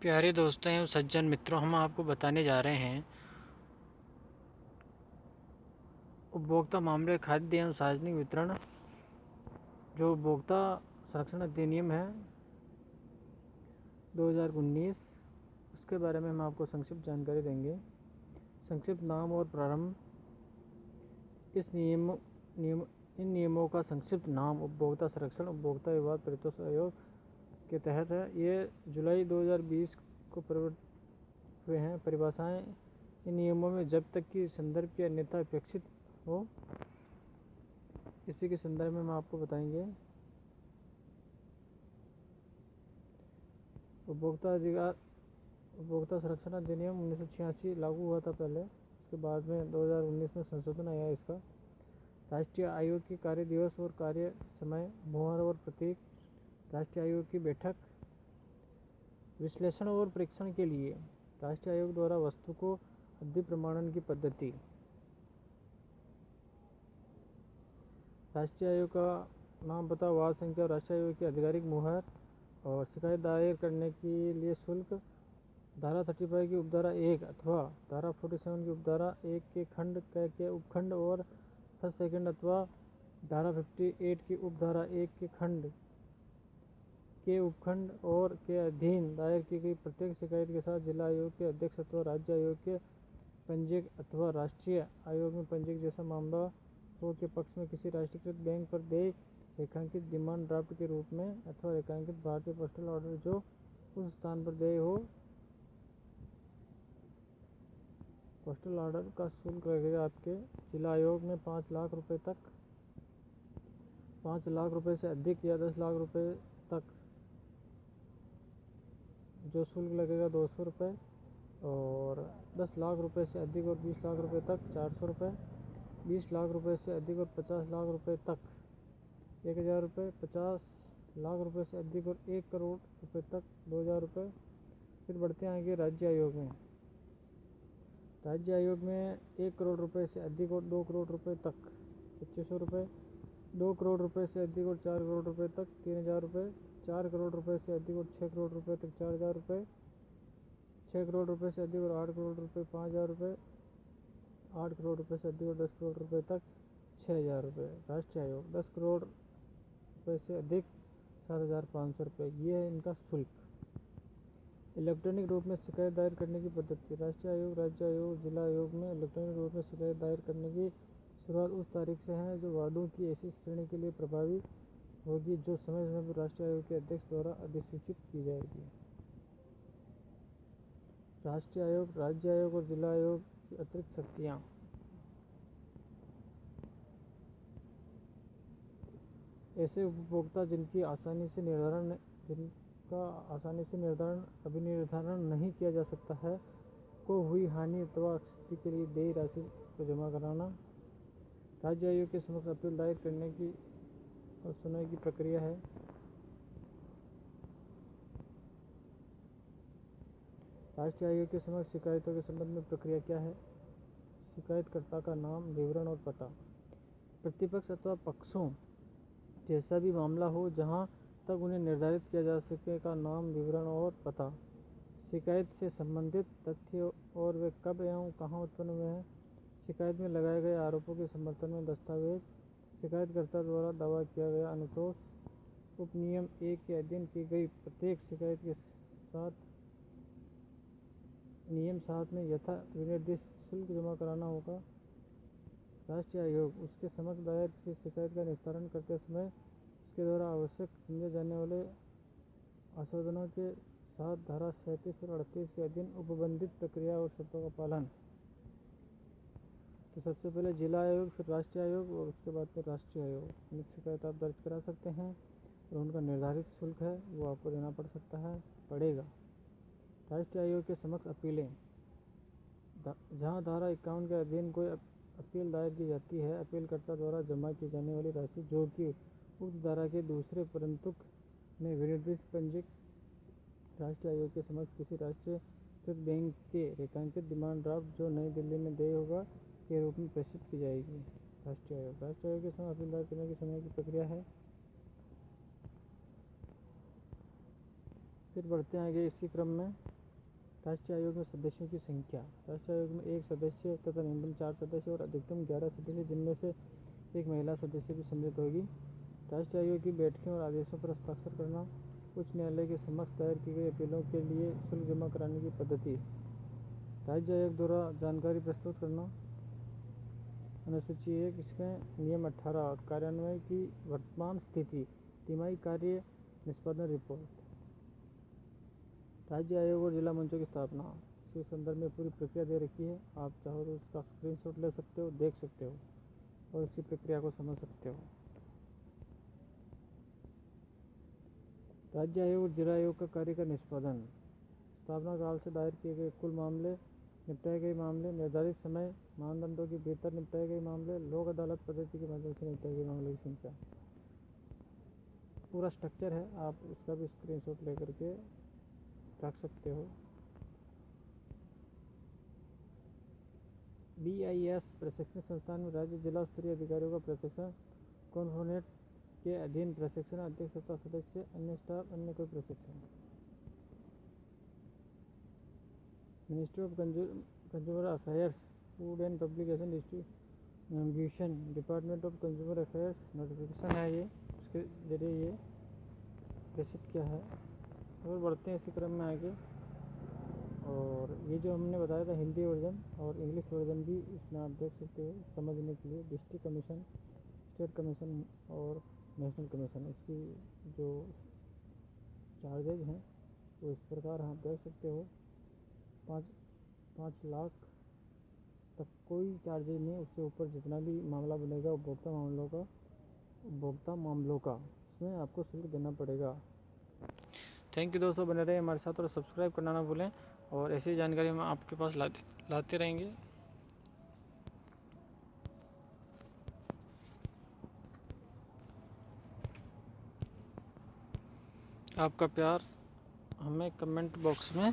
प्यारे दोस्तों एवं सज्जन मित्रों, हम आपको बताने जा रहे हैं उपभोक्ता मामले, खाद्य एवं सार्वजनिक वितरण जो उपभोक्ता संरक्षण अधिनियम है 2019, उसके बारे में हम आपको संक्षिप्त जानकारी देंगे। संक्षिप्त नाम और प्रारंभ। इन नियमों का संक्षिप्त नाम उपभोक्ता संरक्षण उपभोक्ता विवाद परितोष आयोग के तहत है। ये जुलाई 2020 को प्रवर्तित हुए हैं। परिभाषाएं। इन नियमों में जब तक कि संदर्भ की अन्यथा अपेक्षित हो, इसी के संदर्भ में हम आपको बताएंगे। उपभोक्ता संरक्षण अधिनियम 1986 लागू हुआ था पहले, उसके बाद में 2019 में संशोधन आया इसका। राष्ट्रीय आयोग की कार्य दिवस और कार्य समय, मोहर और प्रतीक। राष्ट्रीय आयोग की बैठक। विश्लेषण और परीक्षण के लिए राष्ट्रीय आयोग द्वारा वस्तु को अधिप्रमाणन की पद्धति। राष्ट्रीय आयोग का नाम, पता, वार्ड संख्या और राष्ट्रीय आयोग की आधिकारिक मुहर। और शिकायत दायर करने के लिए शुल्क। धारा 35 की उपधारा 1 अथवा धारा 47 की उपधारा 1 के खंड के उपखंड और फर्स्ट सेकंड अथवा धारा 58 की उपधारा 1 के खंड के उपखंड और के अधीन दायर की गई प्रत्येक शिकायत के साथ जिला आयोग के अध्यक्ष अथवा राज्य आयोग के पंजीयक अथवा राष्ट्रीय आयोग में पंजीयक जैसा मामला हो के पक्ष में किसी राष्ट्रीयकृत बैंक पर देय रेखांकित डिमांड ड्राफ्ट के रूप में अथवा रेखांकित भारतीय पोस्टल ऑर्डर जो उस स्थान पर देय हो। पोस्टल ऑर्डर का शुल्क लगेगा आपके जिला आयोग में 5 लाख रुपए तक, 5 लाख रुपए से अधिक या 10 लाख रुपए तक जो शुल्क लगेगा 200 रुपये, और 10 लाख रुपए से अधिक और 20 लाख रुपए तक 400 रुपये, 20 लाख रुपए से अधिक और 50 लाख रुपए तक 1000 रुपये, 50 लाख रुपए से अधिक और 1 करोड़ रुपए तक 2000 रुपये। फिर बढ़ते आएंगे राज्य आयोग में। राज्य आयोग में 1 करोड़ रुपए से अधिक और 2 करोड़ रुपए तक 2500 रुपये, 2 करोड़ रुपए से अधिक और 4 करोड़ रुपए तक 3000 रुपये, 4 करोड़ रुपए से अधिक और 6 करोड़ रुपए तक 4000 रुपये, 6 करोड़ रुपए से अधिक और 8 करोड़ रुपए 5000 रुपये, 8 करोड़ रुपए से अधिक और 10 करोड़ रुपए तक 6000 रुपये। राष्ट्रीय आयोग 10 करोड़ रुपए से अधिक 7500 रुपये। ये है इनका शुल्क। इलेक्ट्रॉनिक रूप में शिकायत दायर करने की पद्धति। राष्ट्रीय आयोग, राज्य आयोग, जिला आयोग में इलेक्ट्रॉनिक रूप में शिकायत दायर करने की शुरुआत उस तारीख से है जो वार्डों की ऐसी श्रेणी के लिए प्रभावी होगी जो समय समय पर राष्ट्रीय आयोग के अध्यक्ष द्वारा अधिसूचित की जाएगी। राष्ट्रीय आयोग, राज्य आयोग और जिला आयोग की अतिरिक्त शक्तियाँ। ऐसे उपभोक्ता जिनका आसानी से अभिनिर्धारण नहीं किया जा सकता है को हुई हानि अथवा क्षति के लिए देय राशि को जमा कराना। राज्य आयोग के समक्ष अपील दायर करने की और सुनवाई की प्रक्रिया है। राष्ट्रीय आयोग के समक्ष शिकायतों के संबंध में प्रक्रिया क्या है। शिकायतकर्ता का नाम, विवरण और पता। प्रतिपक्ष अथवा पक्षों जैसा भी मामला हो जहां तक उन्हें निर्धारित किया जा सके का नाम, विवरण और पता। शिकायत से संबंधित तथ्य और वे कब एवं कहां उत्पन्न हुए हैं। शिकायत में लगाए गए आरोपों के समर्थन में दस्तावेज। शिकायतकर्ता द्वारा दावा किया गया अनुतोष। उपनियम 1 के अधीन की गई प्रत्येक शिकायत के साथ नियम 7 में यथा विनिर्दिष्ट शुल्क जमा कराना होगा। राष्ट्रीय आयोग उसके समक्ष दायर किसी शिकायत का निस्तारण करते समय उसके द्वारा आवश्यक समझे जाने वाले आशोधनों के साथ धारा 37 और 38 के अधीन उपबंधित प्रक्रिया और शर्तों का पालन। तो सबसे पहले जिला आयोग, फिर राष्ट्रीय आयोग और उसके बाद फिर राष्ट्रीय आयोग में शिकायत आप दर्ज करा सकते हैं और उनका निर्धारित शुल्क है वो आपको देना पड़ेगा। राष्ट्रीय आयोग के समक्ष अपीलें। जहां धारा 51 के अधीन कोई अपील दायर की जाती है, अपीलकर्ता द्वारा जमा की जाने वाली राशि जो कि उक्त धारा के दूसरे परंतुक में विनिर्दिष्ट पंजीयक राष्ट्रीय आयोग के समक्ष किसी राष्ट्रीयकृत बैंक के रेखांकित डिमांड ड्राफ्ट जो नई दिल्ली में देय होगा के रूप में प्रेषित की जाएगी। राष्ट्रीय आयोग के समक्ष अपील दायर करने की समय की प्रक्रिया है। फिर बढ़ते आगे इसी क्रम में राष्ट्रीय आयोग में सदस्यों की संख्या। राष्ट्रीय आयोग में 1 सदस्य तथा न्यूनतम 4 सदस्य और अधिकतम 11 सदस्य, जिनमें से 1 महिला सदस्य भी सम्मिलित होगी। राष्ट्रीय आयोग की बैठकें और आदेशों पर हस्ताक्षर करना। उच्च न्यायालय के समक्ष दायर की गई अपीलों के लिए शुल्क जमा कराने की पद्धति। राज्य आयोग द्वारा जानकारी प्रस्तुत करना। अनुसूची 1 इसमें नियम 18 कार्यान्वयन की वर्तमान स्थिति, तिमाही कार्य निष्पादन रिपोर्ट। राज्य आयोग और जिला मंचों की स्थापना। इसके संदर्भ में पूरी प्रक्रिया दे रखी है, आप चाहो तो उसका स्क्रीनशॉट ले सकते हो, देख सकते हो और इसी प्रक्रिया को समझ सकते हो। राज्य आयोग और जिला आयोग का कार्य का निष्पादन। स्थापना काल से दायर किए गए कुल मामले, निपटाए गए मामले, निर्धारित समय मानदंडों के भीतर निपटाए गए मामले, लोक अदालत पद्धति के माध्यम से निपटाए गए मामलों की संख्या। पूरा स्ट्रक्चर है, आप इसका भी स्क्रीनशॉट लेकर के रख सकते हो। BIS प्रशिक्षण संस्थान में राज्य जिला स्तरीय अधिकारियों का प्रशिक्षण। कॉन्फोनेट के अधीन प्रशिक्षण, अध्यक्ष तथा सदस्य, अन्य स्टाफ, अन्य कोई प्रशिक्षण। Ministry of consumer affairs, food and publication distribution, department of consumer affairs notification है ये, उसके जरिए ये प्रेषित किया है। और बढ़ते हैं इसी क्रम में आगे। और ये जो हमने बताया था हिंदी वर्जन और इंग्लिश वर्जन भी इसमें आप देख सकते हो समझने के लिए। डिस्ट्रिक्ट कमीशन, स्टेट कमीशन और नेशनल कमीशन, इसकी जो चार्जेज हैं वो इस प्रकार आप देख सकते हो। 5 लाख तक कोई चार्जेज नहीं, उससे ऊपर जितना भी मामला बनेगा उपभोक्ता मामलों का उसमें आपको शुल्क देना पड़ेगा। थैंक यू दोस्तों, बने रहे हमारे साथ और सब्सक्राइब करना ना भूलें और ऐसी जानकारी हम आपके पास लाते रहेंगे। आपका प्यार हमें कमेंट बॉक्स में